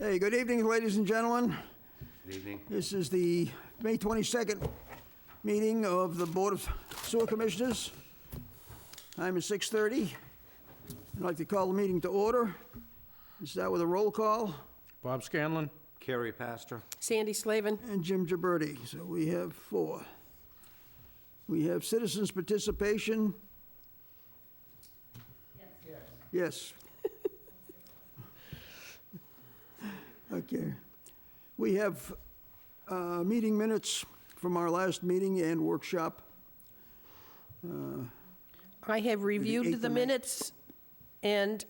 Hey, good evening, ladies and gentlemen. Good evening. This is the May 22nd meeting of the Board of Sewer Commissioners. Time is 6:30. I'd like to call the meeting to order. We'll start with a roll call, Bob Scanlon. Carrie Pastor. Sandy Slavin. and Jim Gibberti. So we have 4. We have citizens' participation. Yes. Okay. We have meeting minutes from our last meeting and workshop. I have eighth reviewed the of May. minutes and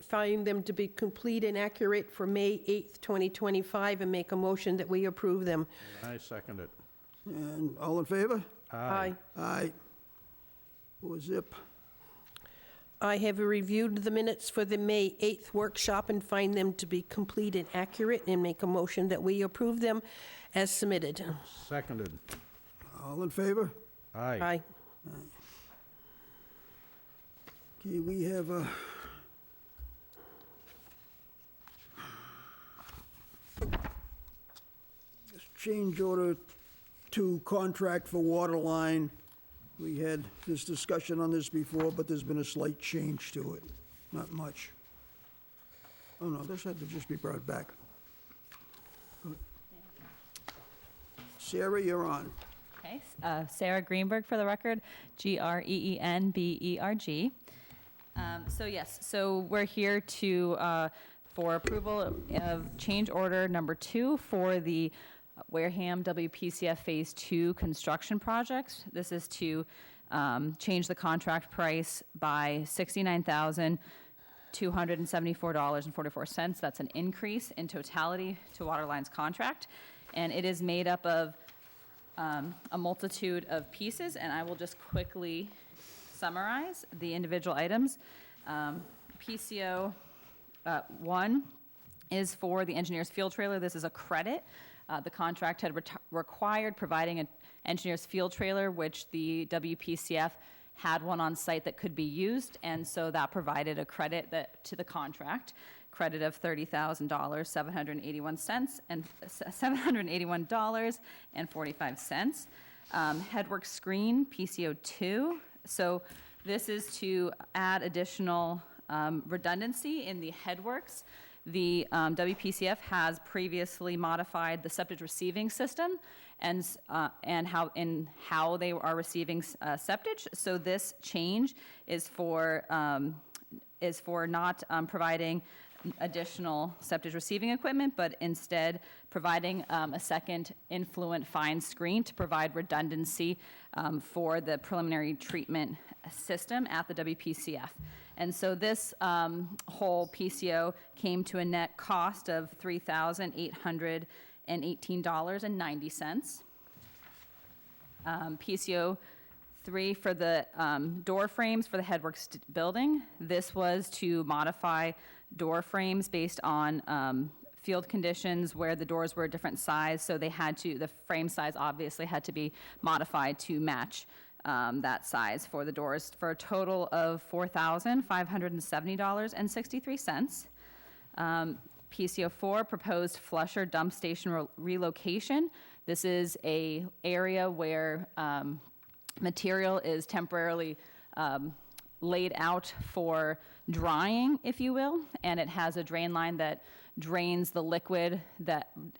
find them to be complete and accurate for May 8th, 2025, and make a motion that we approve them. I second it. And all in favor? Aye. Aye. 4-0. I have reviewed the minutes for the May 8th workshop and find them to be complete and accurate, and make a motion that we approve them as submitted. Seconded. All in favor? Aye. Aye. Okay, we have a change order to contract for water line. We had this discussion on this before, but there's been a slight change to it, not much. Oh, no, this had to just be brought back. Good. Sarah, you're on. Okay, Sarah Greenberg for the record, Greenberg. So we're here to, for approval of change order number 2 for the Wareham WPCF Phase 2 construction project. This is to change the contract price by $69,274.44. That's an increase in totality to Waterline's contract. And it is made up of a multitude of pieces, and I will just quickly summarize the individual items. PCO 1 is for the engineer's field trailer. This is a credit. The contract had required providing an engineer's field trailer, which the WPCF had one on site that could be used, and so that provided a credit to the contract. Credit of $30,781 and $781.45. Headwork screen, PCO 2. So this is to add additional redundancy in the headworks. The WPCF has previously modified the septic receiving system and how they are receiving septic. So this change is for not providing additional septic receiving equipment, but instead providing a second influent fine screen to provide redundancy for the preliminary treatment system at the WPCF. And so this whole PCO came to a net cost of $3,818.90. PCO 3 for the door frames for the headworks building. This was to modify door frames based on field conditions where the doors were a different size, so the frame size obviously had to be modified to match that size for the doors, for a total of $4,570.63. PCO 4, proposed flusher dump station relocation. This is a area where material is temporarily laid out for drying, if you will, and it has a drain line that drains the liquid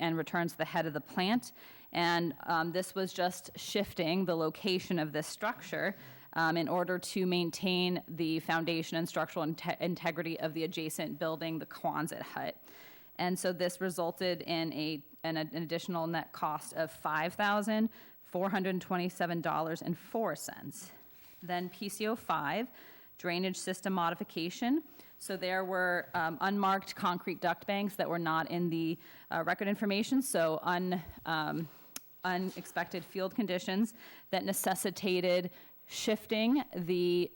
and returns to the head of the plant. And this was just shifting the location of this structure in order to maintain the foundation and structural integrity of the adjacent building, the Quonset hut. And so this resulted in an additional net cost of $5,427.04. Then PCO 5, drainage system modification. So there were unmarked concrete duct banks that were not in the record information, so unexpected field conditions that necessitated shifting the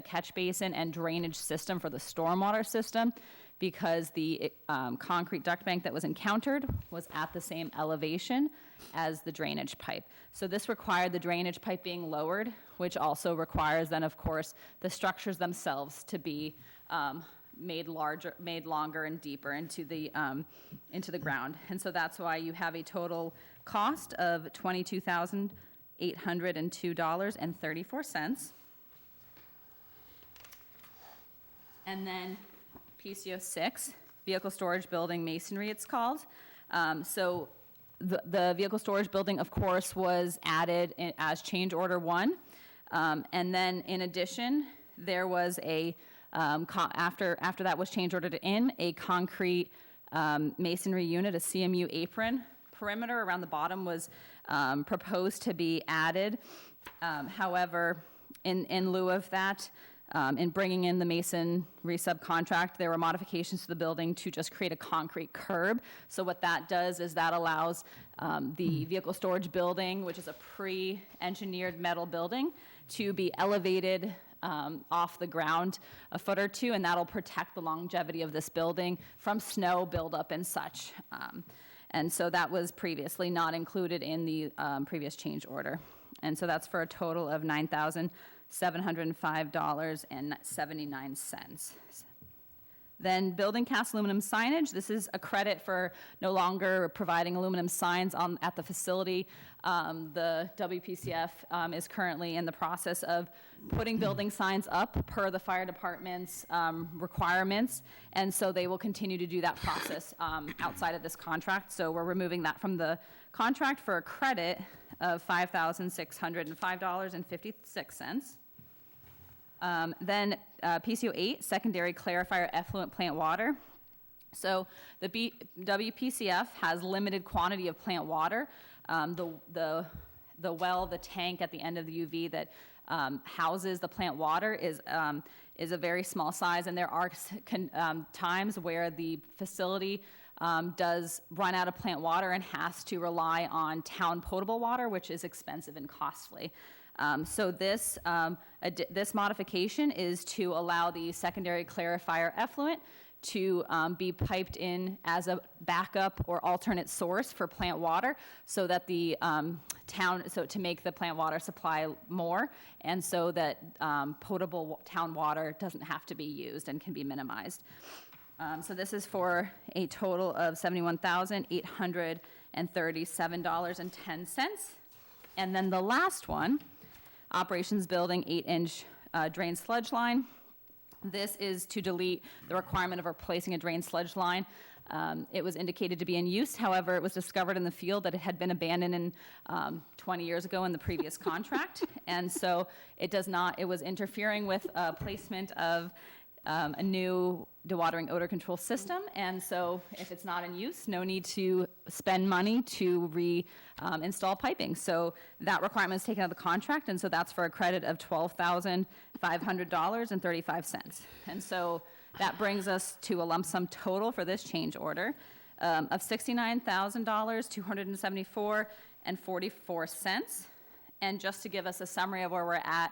catch basin and drainage system for the stormwater system, because the concrete duct bank that was encountered was at the same elevation as the drainage pipe. So this required the drainage pipe being lowered, which also requires then, of course, the structures themselves to be made longer and deeper into the ground. And so that's why you have a total cost of $22,802.34. And then PCO 6, vehicle storage building masonry, it's called. So the vehicle storage building, of course, was added as change order 1. And then in addition, there was after that was change ordered in, a concrete masonry unit, a CMU apron. Perimeter around the bottom was proposed to be added. However, in lieu of that, in bringing in the masonry subcontract, there were modifications to the building to just create a concrete curb. So what that does is that allows the vehicle storage building, which is a pre-engineered metal building, to be elevated off the ground a foot or two, and that'll protect the longevity of this building from snow buildup and such. And so that was previously not included in the previous change order. And so that's for a total of $9,705.79. Then building cast aluminum signage. This is a credit for no longer providing aluminum signs at the facility. The WPCF is currently in the process of putting building signs up per the fire department's requirements, and so they will continue to do that process outside of this contract. So we're removing that from the contract for a credit of $5,605.56. Then PCO 8, secondary clarifier effluent plant water. So the WPCF has limited quantity of plant water. The tank at the end of the UV that houses the plant water is a very small size, and there are times where the facility does run out of plant water and has to rely on town potable water, which is expensive and costly. So this modification is to allow the secondary clarifier effluent to be piped in as a backup or alternate source for plant water, so that the to make the plant water supply more, and so that potable town water doesn't have to be used and can be minimized. So this is for a total of $71,837.10. And then the last one, operations building 8-inch drain sludge line. This is to delete the requirement of replacing a drain sludge line. It was indicated to be in use. However, it was discovered in the field that it had been abandoned 20 years ago in the previous contract. And so it was interfering with placement of a new dewatering odor control system. And so if it's not in use, no need to spend money to install piping. So that requirement is taken out of the contract, and so that's for a credit of $12,500.35. And so that brings us to a lump sum total for this change order of $69,274.44. And just to give us a summary of where we're at,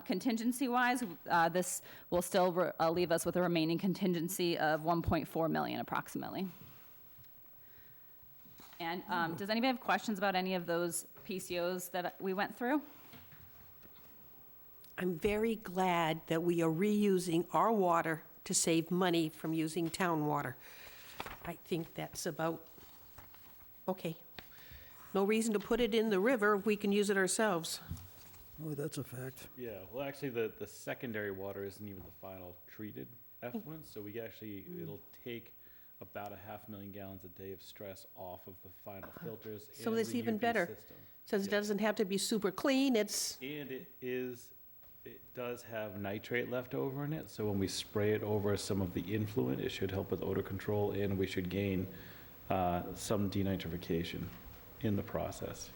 contingency-wise, this will still leave us with a remaining contingency of $1.4 million approximately. And does anybody have questions about any of those PCOs that we went through? I'm very glad that we are reusing our water to save money from using town water. I think that's about, okay. No reason to put it in the river if we can use it ourselves. Oh, that's a fact. Yeah, well, actually, the secondary water isn't even the final treated effluent, so it'll take about 500,000 gallons a day of stress off of the final filters. So and that's the even UV better. system. Since it Yeah. doesn't have to be super clean, it's, And it does have nitrate left over in it, so when we spray it over some of the influent, it should help with odor control, and we should gain some denitrification in the process.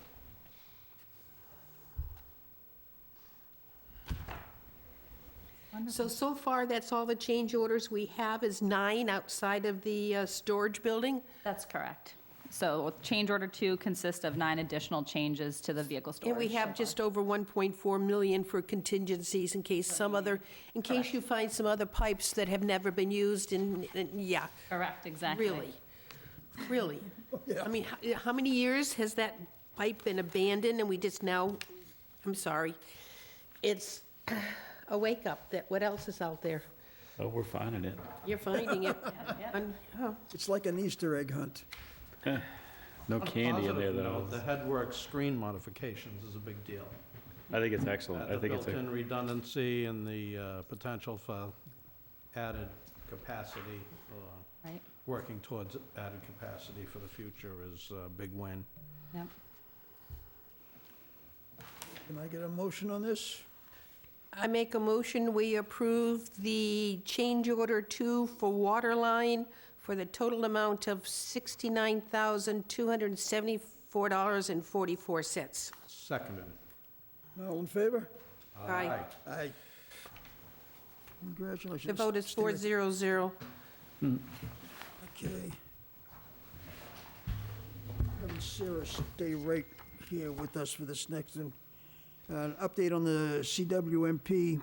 so far, that's all the change orders we have is 9 outside of the storage building? That's correct. So change order 2 consists of 9 additional changes to the vehicle storage. And we have just over 1.4 million for contingencies in case in case you find some other pipes that have never been used and yeah. Correct, exactly. Really? I mean, how many years has that pipe been abandoned and we just now, I'm sorry, it's a wake-up that what else is out there? Oh, we're finding it. You're finding it. Oh, It's like an Easter egg hunt. No candy in there, Positive though. note, the headwork screen modifications is a big deal. I think it's excellent. I The think it's, built-in redundancy and the potential for added capacity, Right, working towards added capacity for the future is a big win. yep. Can I get a motion on this? I make a motion, we approve the change order 2 for water line for the total amount of $69,274.44. Seconded. All in favor? Aye. Aye. Congratulations. The vote is Stephen. 4-0-0. Okay. Having Sarah stay right here with us for this next one. An update on the CWMP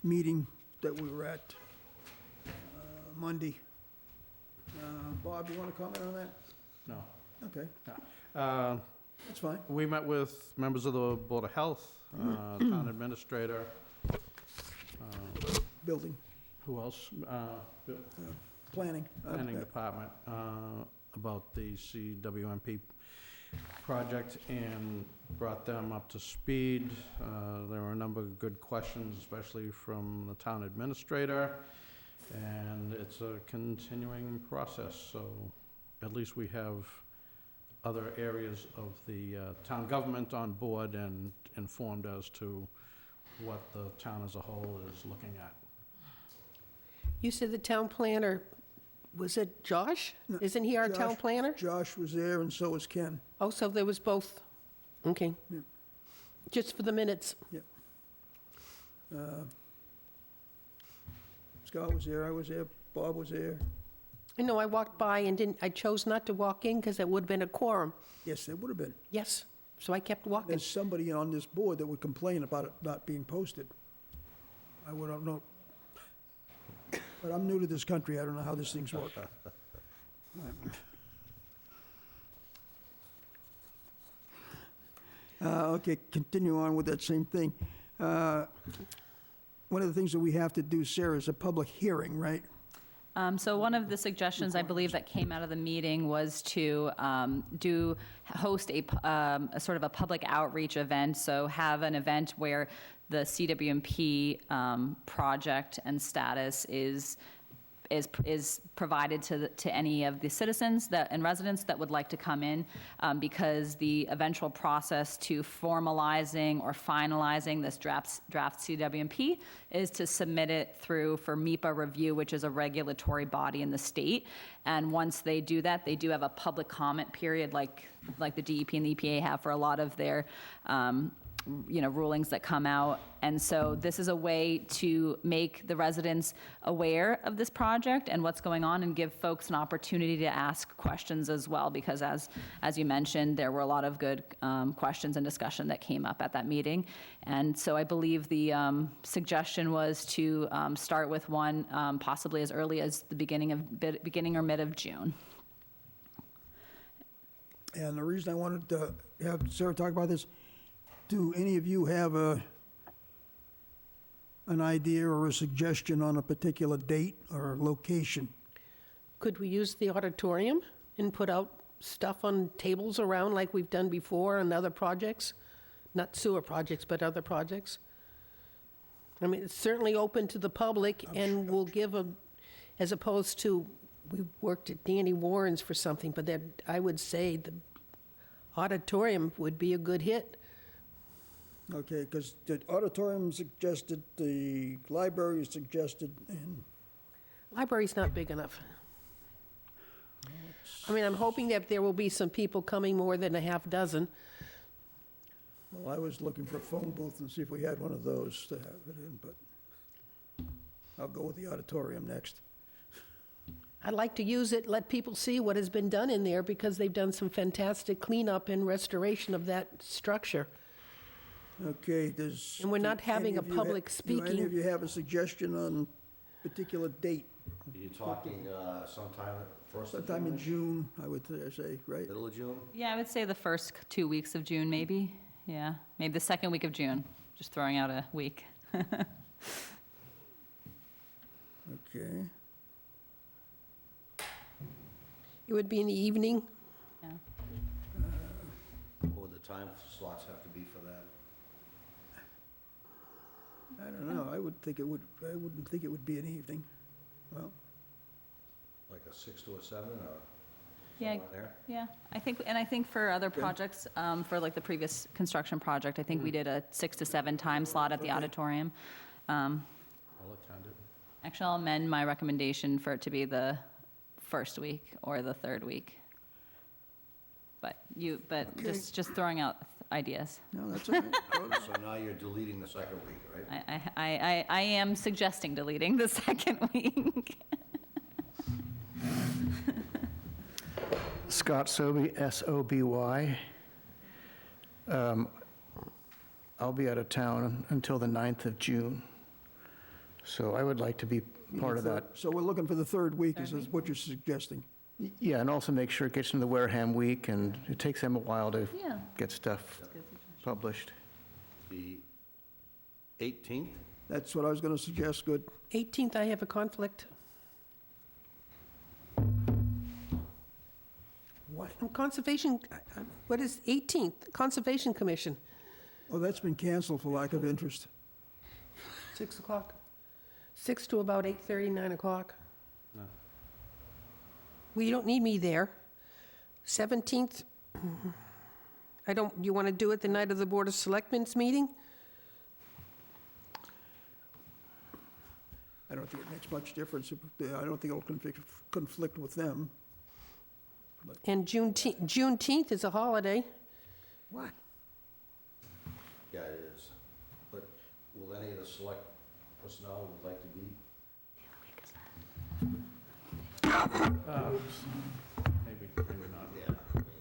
meeting that we were at Monday. Bob, you want to comment on that? No. Okay, Uh, that's fine. We met with members of the Board of Health, Town Administrator, Building, who else? planning. Planning Department, about the CWMP project and brought them up to speed. There were a number of good questions, especially from the Town Administrator, and it's a continuing process, so at least we have other areas of the town government on board and informed as to what the town as a whole is looking at. You said the town planner, was it Josh? No, Isn't he our town Josh. planner? Josh was there and so was Ken. Oh, so there was both. Okay. Yeah. Just for the minutes. Scott was there, I was there, Bob was there. I know, I walked by and I chose not to walk in because it would have been a quorum. Yes, there would have been. Yes, so I kept walking. There's somebody on this board that would complain about it not being posted. I don't know. But I'm new to this country, I don't know how these things work. Okay, continue on with that same thing. One of the things that we have to do, Sarah, is a public hearing, right? So one of the suggestions, I believe, that came out of the meeting was to host a sort of a public outreach event, so have an event where the CWMP project and status is provided to any of the citizens and residents that would like to come in, because the eventual process to formalizing or finalizing this draft CWMP is to submit it through for MEPA review, which is a regulatory body in the state. And once they do that, they do have a public comment period like the DEP and the EPA have for a lot of their rulings that come out. And so this is a way to make the residents aware of this project and what's going on, and give folks an opportunity to ask questions as well, because as you mentioned, there were a lot of good questions and discussion that came up at that meeting. And so I believe the suggestion was to start with one possibly as early as the beginning or mid of June. And the reason I wanted to have Sarah talk about this, do any of you have an idea or a suggestion on a particular date or location? Could we use the auditorium and put out stuff on tables around like we've done before on other projects? Not sewer projects, but other projects? I mean, it's certainly open to the public, and we'll give as opposed to, we worked at Danny Warren's for something, but I would say the auditorium would be a good hit. Okay, because the auditorium suggested, the library suggested, and Library's not big enough. I mean, I'm hoping that there will be some people coming, more than a half dozen. well, I was looking for a phone booth and see if we had one of those to have it in, but I'll go with the auditorium next. I'd like to use it, let people see what has been done in there, because they've done some fantastic cleanup and restoration of that structure. Okay, does... And we're not do any having a of you public Do any speaking. of you have a suggestion on particular date? Are you talking sometime first of Sometime in June? June, I would say, right? Middle of June? Yeah, I would say the first 2 weeks of June, maybe. Yeah, maybe the second week of June, just throwing out a week. would be in the evening. Yeah. What would the time slots have to be for that? I don't know, I wouldn't think it would be an evening. Well, Like a 6 to a 7 or Yeah, somewhere there? yeah. I think for other projects, for like the previous construction project, I think we did a 6 to 7 time slot at the auditorium. I'll attend it. Actually, I'll amend my recommendation for it to be the first week or the third week. But Okay. just throwing out ideas. no, that's all right. So now you're deleting the second week, right? I am suggesting deleting the second week. Scott Soby, S-O-B-Y. I'll be out of town until the 9th of June, so I would like to be part of that. So we're looking for the third week, is Third week. what you're suggesting? Yeah, and also make sure it gets into the Wareham week, and it takes them a while to Yeah. get stuff published. The 18th? That's what I was gonna suggest, good. 18th, I have a conflict. What? Conservation, what is 18th? Conservation Commission, Oh, that's been canceled for lack of interest. 6 o'clock. 6 to about 8:30, 9 o'clock. No. Well, you don't need me there. 17th, you want to do it the night of the Board of Selectmen's meeting? I don't think it makes much difference. I don't think it'll conflict with them. And Juneteenth is a holiday. What? Yeah, it is. But will any of the select personnel would like to be? Maybe not. Yeah.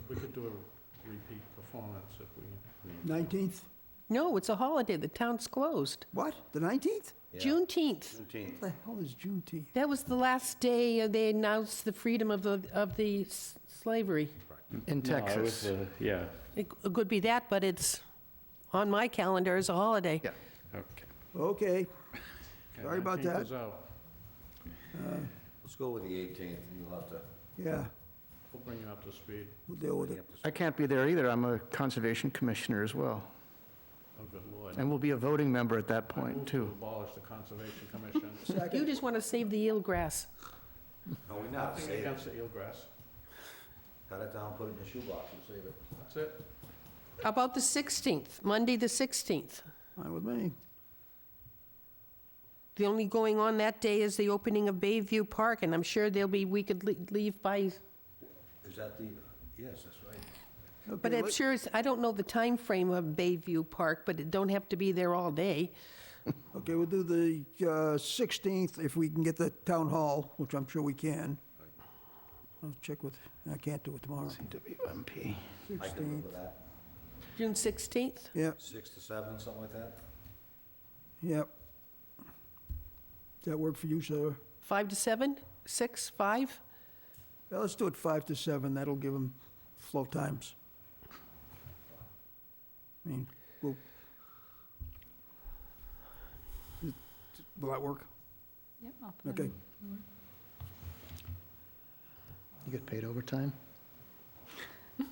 We could do a repeat performance if we need. 19th? No, it's a holiday, the town's closed. What? The 19th? Yeah. Juneteenth. 17th. What the hell is Juneteenth? That was the last day they announced the freedom of the slavery. In No, it was, Texas. yeah, It could be that, but it's on my calendar as a holiday. Yeah. okay. Okay, Sorry about 19th that. is out. Let's go with the 18th, and you'll have to. yeah, We'll bring you up to speed. we'll deal with it. I can't be there either. I'm a conservation commissioner as well, Oh, good lord. and will be a voting member at that I point, move to too. abolish the Conservation Commission. You Second, just want to save the eelgrass. No, we not Nothing save it. against the eelgrass. Cut it down, put it in the shoebox and save it. That's it. How about the 16th, Monday, the 16th? fine with me. The only going on that day is the opening of Bayview Park, and I'm sure we could leave by, Is that the, yes, that's right. but Okay, I'm sure, I don't know the time frame of Bayview Park, but it don't have to be there all day. Okay, we'll do the 16th if we can get the town hall, which I'm sure we can. I'll check with, I can't do it tomorrow. CWMP. I can live with that. June 16th? Yeah, 6 to 7, something like that? yep. Does that work for you, sir? 5 to 7? 6, 5? Well, let's do it 5 to 7, that'll give them flow times. I mean, will that work? Yep, I'll put it Okay. You get paid overtime? I'll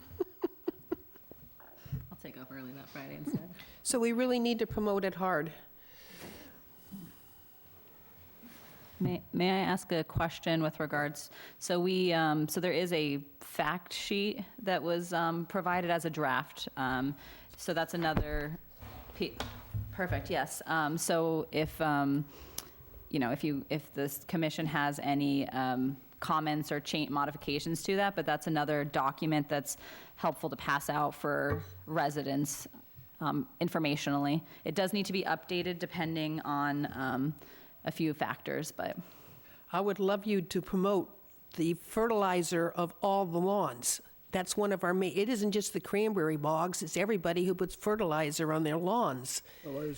take off early that Friday instead. So we really need to promote it hard. May I ask a question with regards, so so there is a fact sheet that was provided as a draft. So that's another, perfect, yes. So if, if this commission has any comments or modifications to that, but that's another document that's helpful to pass out for residents informationally. It does need to be updated depending on a few factors, but I would love you to promote the fertilizer of all the lawns. That's one of our main, it isn't just the cranberry bogs, it's everybody who puts fertilizer on their lawns. Well,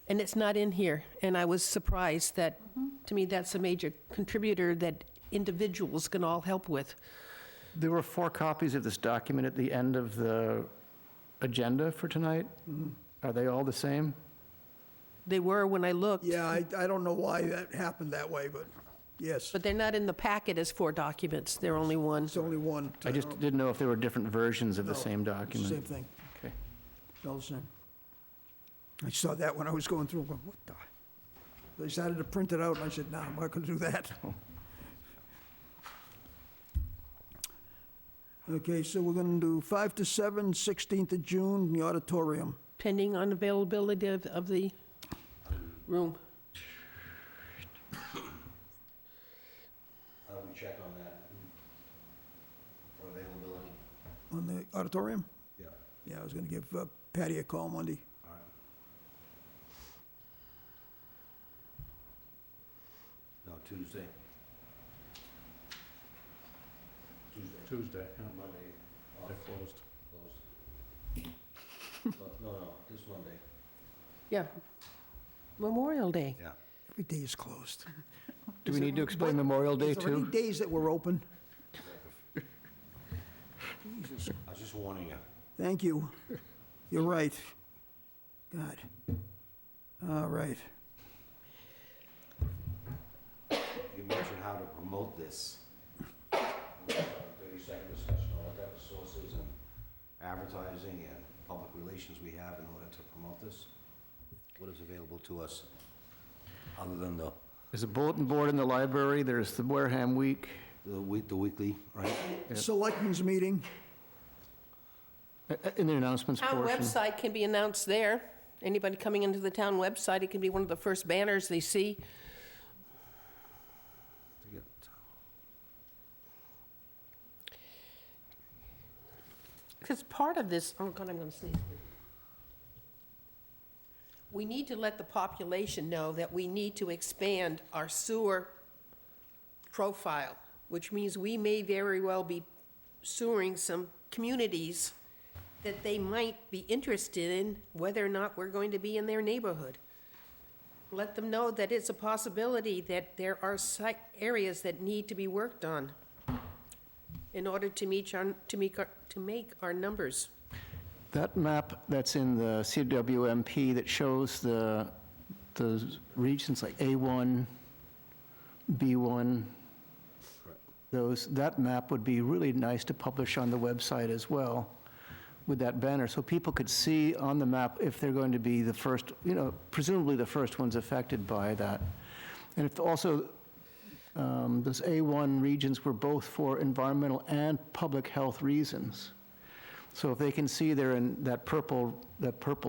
And it's not in here, and I was surprised that, to me, that's a major contributor that individuals can all help with. There were 4 copies of this document at the end of the agenda for tonight. Are they all the same? They were when I looked. Yeah, I don't know why that happened that way, but Yes, But they're not in the packet as 4 documents, they're only one. it's only one. I just didn't know if there were different versions of the No, same It's the document. same thing, Okay. it's all the same. I saw that when I was going through, going, what the? They started to print it out, and I said, no, I'm not gonna do that. Okay, so we're gonna do 5 to 7, 16th of June, in the auditorium. Pending on availability of the room. How do we check on that for availability? On the auditorium? Yeah. Yeah, I was gonna give Patty a call Monday. All right. No, Tuesday. Tuesday, yeah, Monday, off, they're closed. closed. No, this Monday. Yeah. Memorial Day. Yeah. Every day is closed. Do we need to explain Memorial Day Is there any too? days that were open? I was just warning you. Thank you. You're right. God. All right. You mentioned how to promote this. 30-second discussion on what type of sources and advertising and public relations we have in order to promote this. What is available to us, other than There's a bulletin board in the library, there's the Wareham Week. the weekly, right? Selectmen's meeting, In the announcements Town portion. website can be announced there. Anybody coming into the town website, it can be one of the first banners they see. Because part of this, oh God, I'm gonna sneeze. We need to let the population know that we need to expand our sewer profile, which means we may very well be sewering some communities that they might be interested in, whether or not we're going to be in their neighborhood. Let them know that it's a possibility that there are areas that need to be worked on in order to make our numbers. That map that's in the CWMP that shows the regions like A1, B1, that map would be really nice to publish on the website as well with that banner, so people could see on the map if they're going to be the first, presumably the first ones affected by that. And if also, those A1 regions were both for environmental and public health reasons. So if they can see they're in that purple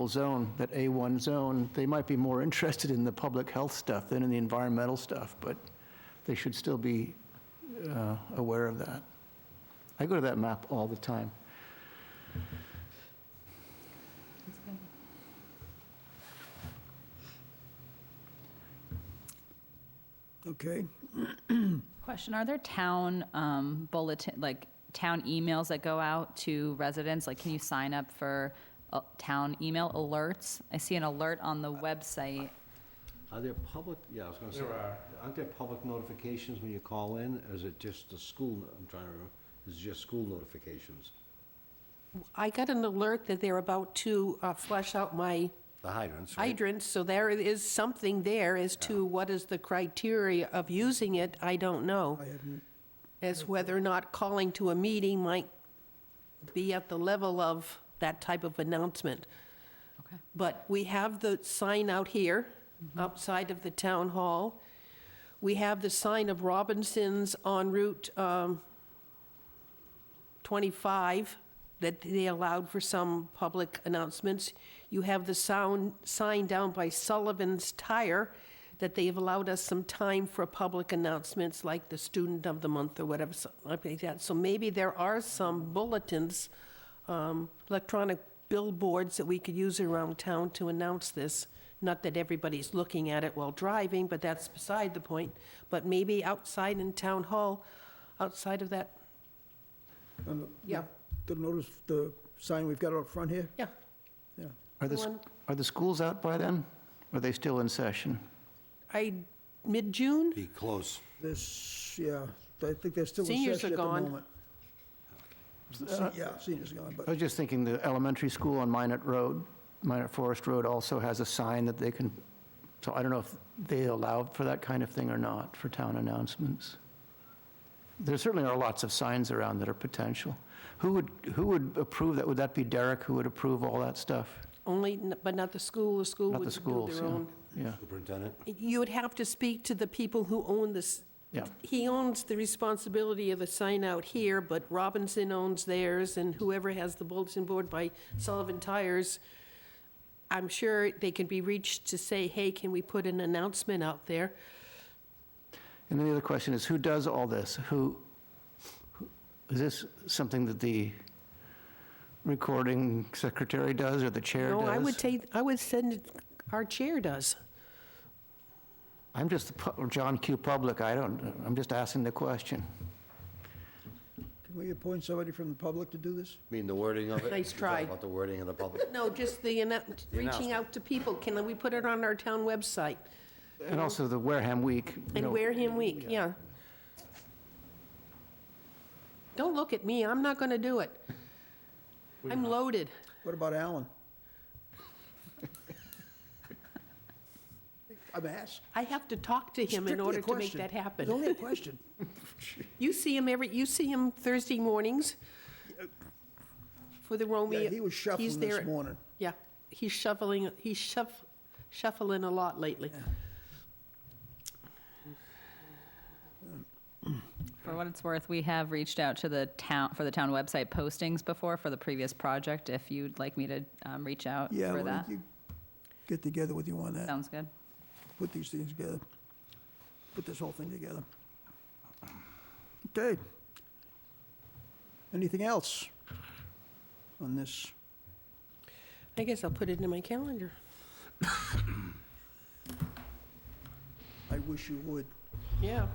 zone, that A1 zone, they might be more interested in the public health stuff than in the environmental stuff, but they should still be aware of that. I go to that map all the time. okay? Question, are there town bulletin, like town emails that go out to residents? Like, can you sign up for town email alerts? I see an alert on the website. Are there public, yeah, I was gonna say, There are. aren't there public notifications when you call in, or is it just the school, I'm trying to remember, is it just school notifications? I got an alert that they're about to flush out my The hydrants, right? hydrants, so there is something there as to what is the criteria of using it, I don't know. I haven't, As whether or not calling to a meeting might be at the level of that type of announcement. Okay. But we have the sign out here, outside of the town hall. We have the sign of Robinson's on Route 25 that they allowed for some public announcements. You have the sign down by Sullivan's Tire that they've allowed us some time for public announcements, like the Student of the Month or whatever, something like that. So maybe there are some bulletins, electronic billboards that we could use around town to announce this. Not that everybody's looking at it while driving, but that's beside the point. But maybe outside in Town Hall, outside of that, yeah, the notice, the sign we've got out front here? yeah. Yeah. One- Are the schools out by then? Or are they still in session? Mid-June? Be close. This, yeah, I think they're still in Seniors session are at the gone. moment. Yeah, seniors are gone, I but, was just thinking the elementary school on Minot Forest Road also has a sign that they can So I don't know if they allow for that kind of thing or not for town announcements. There certainly are lots of signs around that are potential. Who would approve that? Would that be Derek who would approve all that stuff? Only, but not the school. The school Not the would do schools, their own. yeah. Superintendent? You would have to speak to the people who own this. Yeah. He owns the responsibility of the sign out here, but Robinson owns theirs, and whoever has the bulletin board by Sullivan Tires, I'm sure they can be reached to say, hey, can we put an announcement out there? And then the other question is, who does all this? Is this something that the recording secretary does or the chair does? No, I would send it, our chair does. I'm just John Q. Public, I'm just asking the question. Can we appoint somebody from the public to do this? Mean the wording of it? Nice You talk try. About the wording of the public? No, just reaching announcement. out to people. Can we put it on our town website? And also the Wareham Week. And Wareham Week, yeah. Don't look at me, I'm not gonna do it. I'm loaded. What about Alan? I'm asked. I have to talk to him in Strictly a order to make question. that It's happen. only a question. You see him Thursday mornings for the Romeo. Yeah, he was shuffling He's there. this morning. Yeah, he's shuffling a lot lately. For what it's worth, we have reached out to the town, for the town website postings before for the previous project, if you'd like me to reach out Yeah, for why that. don't you get together with you on that, Sounds good. put these things together, put this whole thing together. Okay. Anything else on this? I guess I'll put it in my calendar. I wish you would. Yeah.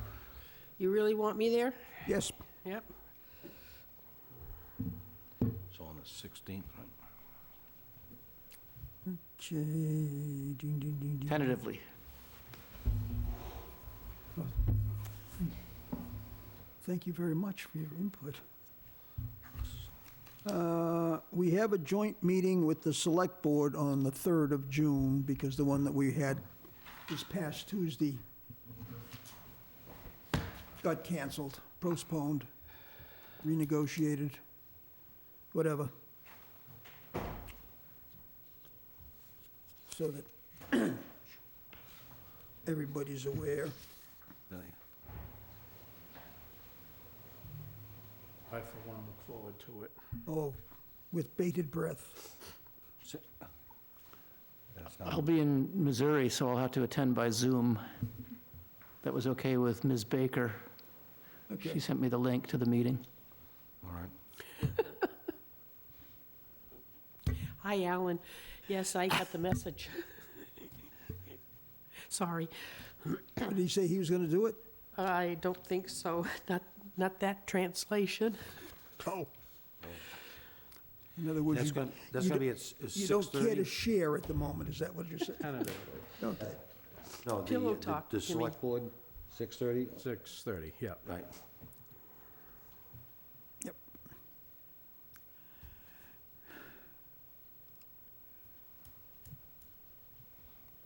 You really want me there? Yes, Yep. So on the 16th, right? okay, ding, ding, ding, ding. Tentatively. Thank you very much for your input. We have a joint meeting with the Select Board on the 3rd of June, because the one that we had this past Tuesday got canceled, postponed, renegotiated, whatever. So that everybody's aware. Really? I, for one, look forward to it. Oh, with bated breath. That's not- I'll be in Missouri, so I'll have to attend by Zoom. That was okay with Ms. Baker. She Okay, sent me the link to the meeting. All right. Hi, Alan. Yes, I got the message. Sorry. did he say he was gonna do it? I don't think so. Not that translation. Oh. In other words, That's you gonna, that's you gonna don't- be at you don't care to 6:30? share at the moment, is that what you're saying? Tentatively, Okay. No, Pillow the talk, the you mean. select board, 6:30? 6:30, yeah. Right. Yep.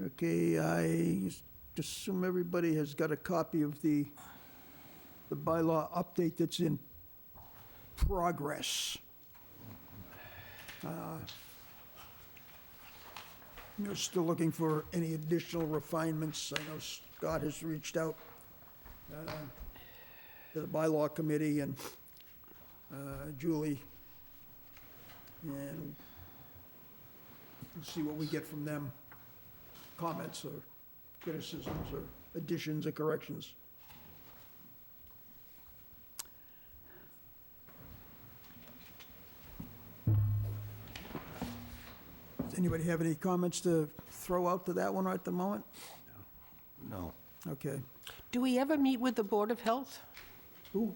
Okay, I assume everybody has got a copy of the bylaw update that's in progress. You're still looking for any additional refinements. I know Scott has reached out to the bylaw committee and Julie, and we'll see what we get from them, comments or criticisms or additions or corrections. Does anybody have any comments to throw out to that one right at the moment? No. Okay. Do we ever meet with the Board of Health? Who?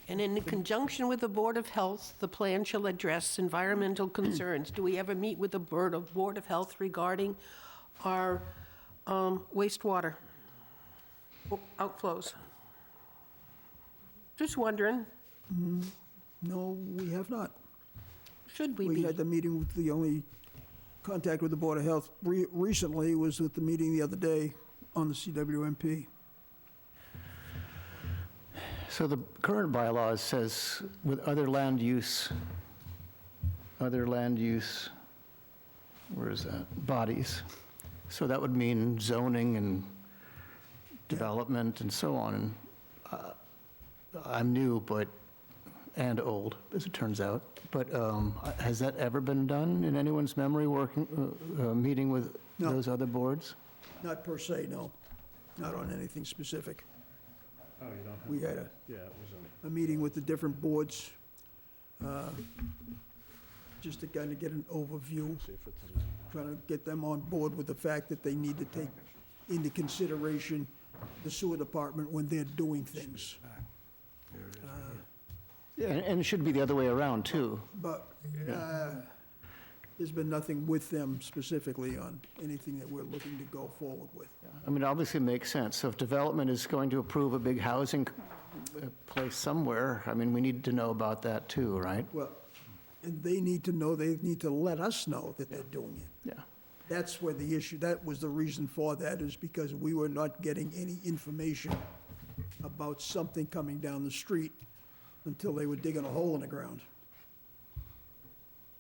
And in conjunction with the Board of Health, the plan shall address environmental concerns. Do we ever meet with the Board of Health regarding our wastewater outflows? Just wondering, No, we have not. should we We be? had the meeting with the only contact with the Board of Health recently was with the meeting the other day on the CWMP. So the current bylaw says with other land use, where is that? Bodies. So that would mean zoning and development and so on. And I'm new, and old, as it turns out. But has that ever been done in anyone's memory, meeting with No. those other boards? Not per se, no. Not on anything specific. Oh, you don't have, We had yeah, it was a meeting with the different boards, just to kind of get an overview, see if it's in there. trying to get them on board with the fact that they need to take into consideration the sewer department when they're doing things. Yeah, and it should be the other way around, too. But there's been nothing with them specifically on anything that we're looking to go forward with. I mean, obviously it makes sense. So if development is going to approve a big housing place somewhere, I mean, we need to know about that, too, right? Well, and they need to know, they need to let us know that they're doing it. Yeah. That's where the issue, that was the reason for that, is because we were not getting any information about something coming down the street until they were digging a hole in the ground.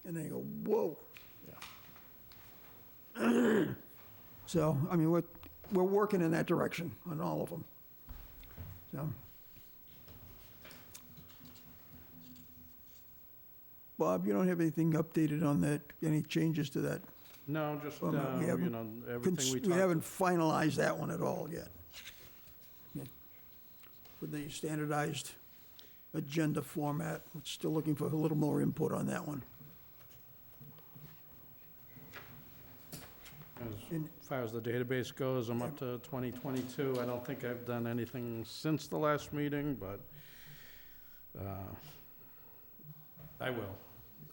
And they go, whoa. So, I mean, we're working in that direction on all of them. So. Bob, you don't have anything updated on that, any changes to that? No, just, Well, no, we you haven't know, everything we We talked. haven't finalized that one at all yet. Yeah. With the standardized agenda format, we're still looking for a little more input on that one. As far as the database goes, I'm up to 2022. I don't think I've done anything since the last meeting, but I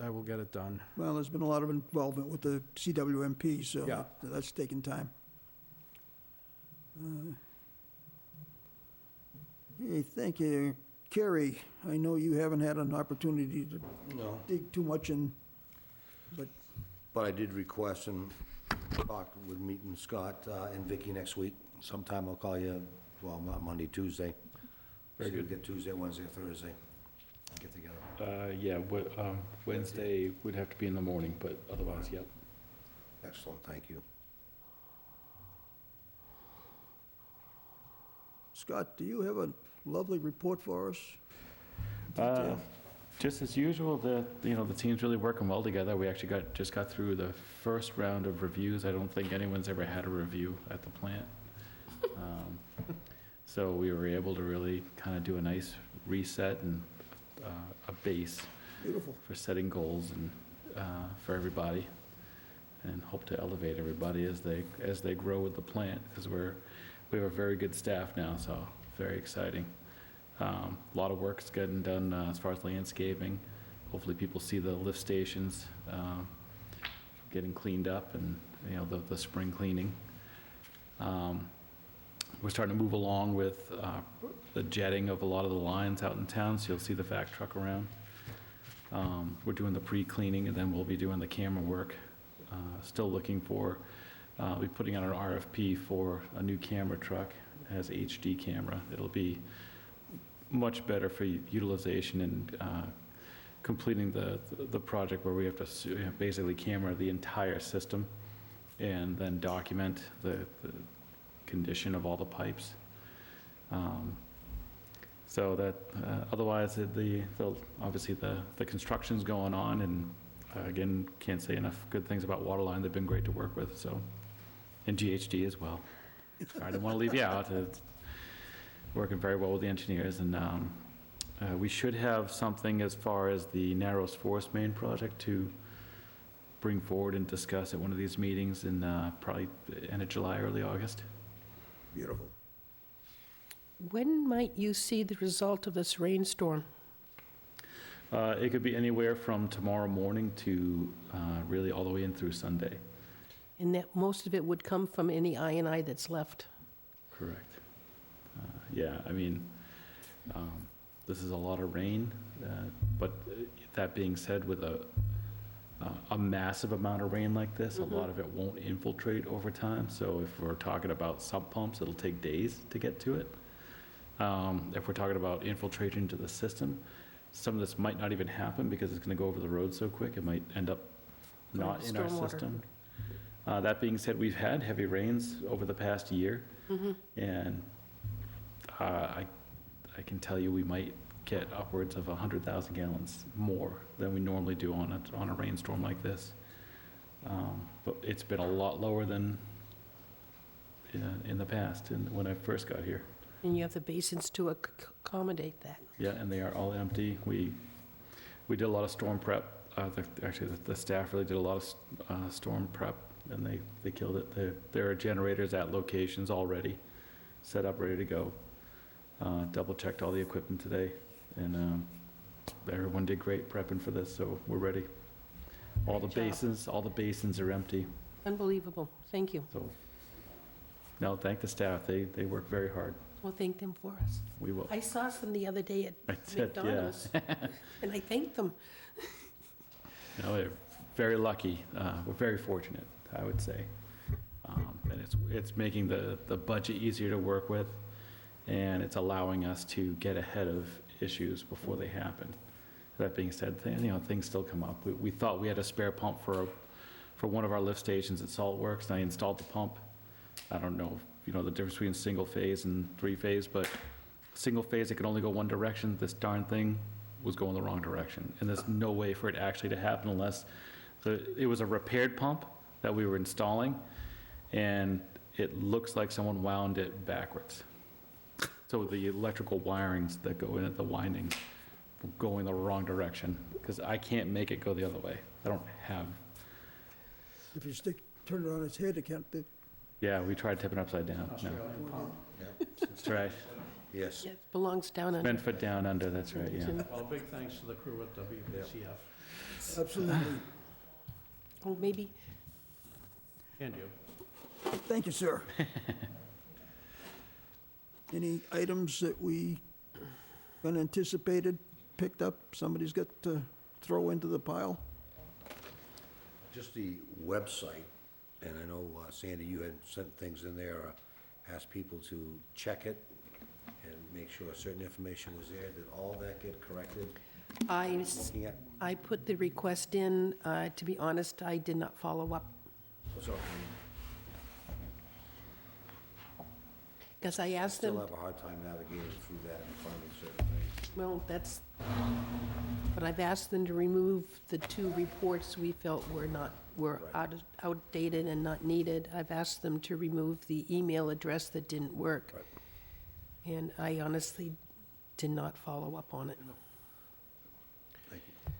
will get it done. Well, there's been a lot of involvement with the CWMP, so Yeah. that's taken time. Hey, thank you. Kerry, I know you haven't had an opportunity to No, dig too much in, but I did request and talk with meeting Scott and Vicky next week. Sometime I'll call you, well, not Monday, Tuesday. Very See if we good. Get Tuesday, Wednesday, or Thursday, get together. Yeah, Wednesday would have to be in the morning, but otherwise, yep. Excellent, thank you. Scott, do you have a lovely report for us? Uh, Just as usual, the team's really working well together. We actually just got through the first round of reviews. I don't think anyone's ever had a review at the plant. So we were able to really kind of do a nice reset and a base Beautiful. for setting goals and for everybody, and hope to elevate everybody as they grow with the plant, because we have a very good staff now, so very exciting. A lot of work's getting done as far as landscaping. Hopefully people see the lift stations getting cleaned up, and the spring cleaning. We're starting to move along with the jetting of a lot of the lines out in town, so you'll see the vac truck around. We're doing the pre-cleaning, and then we'll be doing the camera work. Still looking for, we'll be putting out an RFP for a new camera truck. It has HD camera. It'll be much better for utilization and completing the project where we have to basically camera the entire system and then document the condition of all the pipes. So that, otherwise, obviously the construction's going on, and again, can't say enough good things about Waterline. They've been great to work with, so, and GHD as well. Sorry, I didn't want to leave you out. It's working very well with the engineers, and we should have something as far as the Narrows Forest Main project to bring forward and discuss at one of these meetings in probably end of July, early August. Beautiful. When might you see the result of this rainstorm? It could be anywhere from tomorrow morning to really all the way in through Sunday. And that most of it would come from any I&I that's left? Correct. Yeah, I mean, this is a lot of rain, but that being said, with a massive amount of rain like this, a lot of it won't infiltrate over time. So if we're talking about sump pumps, it'll take days to get to it. If we're talking about infiltration into the system, some of this might not even happen because it's gonna go over the road so quick, it might end up not in our Stormwater. system. That being said, we've had heavy rains over the past year, and I can tell you we might get upwards of 100,000 gallons more than we normally do on a rainstorm like this. But it's been a lot lower than in the past, when I first got here. And you have the basins to accommodate that. Yeah, and they are all empty. We did a lot of storm prep. Actually, the staff really did a lot of storm prep, and they killed it. There are generators at locations already set up, ready to go. Double-checked all the equipment today, and everyone did great prepping for this, so we're ready. All the Great job. all the basins are empty, Unbelievable. Thank you. so. No, thank the staff. They work very hard. Well, thank them for us. We will. I saw some the other day at I did, yeah. McDonald's, and I thanked them. No, we're very lucky. We're very fortunate, I would say. And it's making the budget easier to work with, and it's allowing us to get ahead of issues before they happen. That being said, things still come up. We thought we had a spare pump for one of our lift stations at Saltworks, and I installed the pump. I don't know if you know the difference between single phase and three phase, but single phase, it can only go one direction. This darn thing was going the wrong direction, and there's no way for it actually to happen unless it was a repaired pump that we were installing, and it looks like someone wound it backwards. So the electrical wirings that go in at the winding were going the wrong direction, because I can't make it go the other way. I don't have, If you turn it on its head, it can't, yeah, we tried tipping it upside down. No, Australian pump. that's right. Yes. It belongs down under. 10 foot down under, that's right, yeah. Well, big thanks to the crew at WBCF absolutely. Well, maybe, and you. Thank you, sir. Any items that we unanticipated, picked up, somebody's got to throw into the pile? Just the website, and I know, Sandy, you had sent things in there, asked people to check it and make sure certain information was there. Did all that get corrected? Looking at, I put the request in. To be honest, I did not follow up, what's up? because I asked Still them, have a hard time navigating through that and finding certain things. well, but I've asked them to remove the two reports we felt were outdated and not needed. I've asked them to remove the email address that didn't work. Right. And I honestly did not follow up on it. Thank you.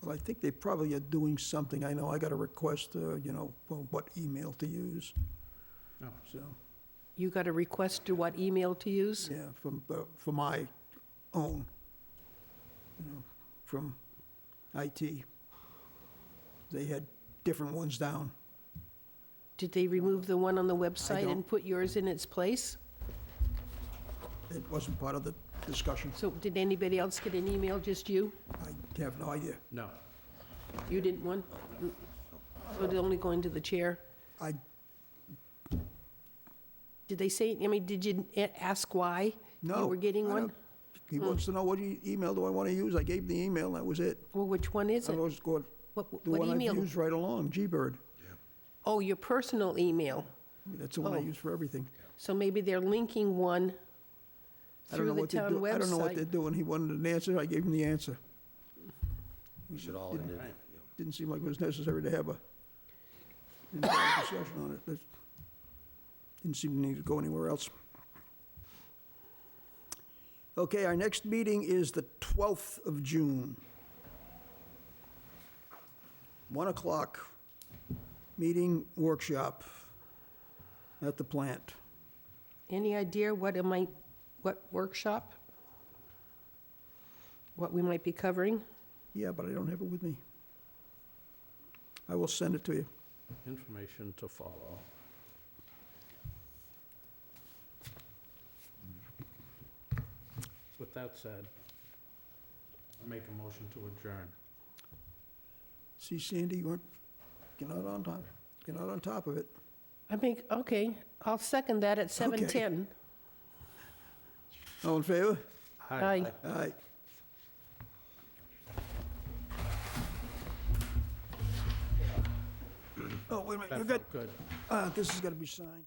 Well, I think they probably are doing something. I know I got a request, well, what email to use. Oh. So, You got a request to what email to use? yeah, for my own, from IT. They had different ones down. Did they remove the one on the website and don't- put yours in its place? It wasn't part of the discussion. So did anybody else get an email, just you? I have no idea. No. You didn't one? So it's only going to the chair? I, Did they say, did you ask why no. you were getting I one? don't- He wants to know what email do I want to use. I gave him the email, and that was it. Well, which one is I it? was going, What the what one I've email? used right along, G-Bird. Oh, your personal email. That's the one I Oh. use for everything. So maybe they're linking one I don't know through the what they're town doing. I don't know what they're website. doing. He wanted an answer, I gave him the answer. We should all end it. Didn't seem like it was necessary to have a in-depth discussion on it. That didn't seem to need to go anywhere else. Okay, our next meeting is the 12th of June. 1 o'clock, meeting workshop at the plant. Any idea what workshop? What we might be covering? Yeah, but I don't have it with me. I will send it to you. Information to follow. With that said, I make a motion to adjourn. See, Sandy, you weren't, get out on top of it. I mean, okay, I'll second that at 7:10. All in favor? Aye. Aye. Oh, wait a minute, That you got, felt good. this has got to be signed.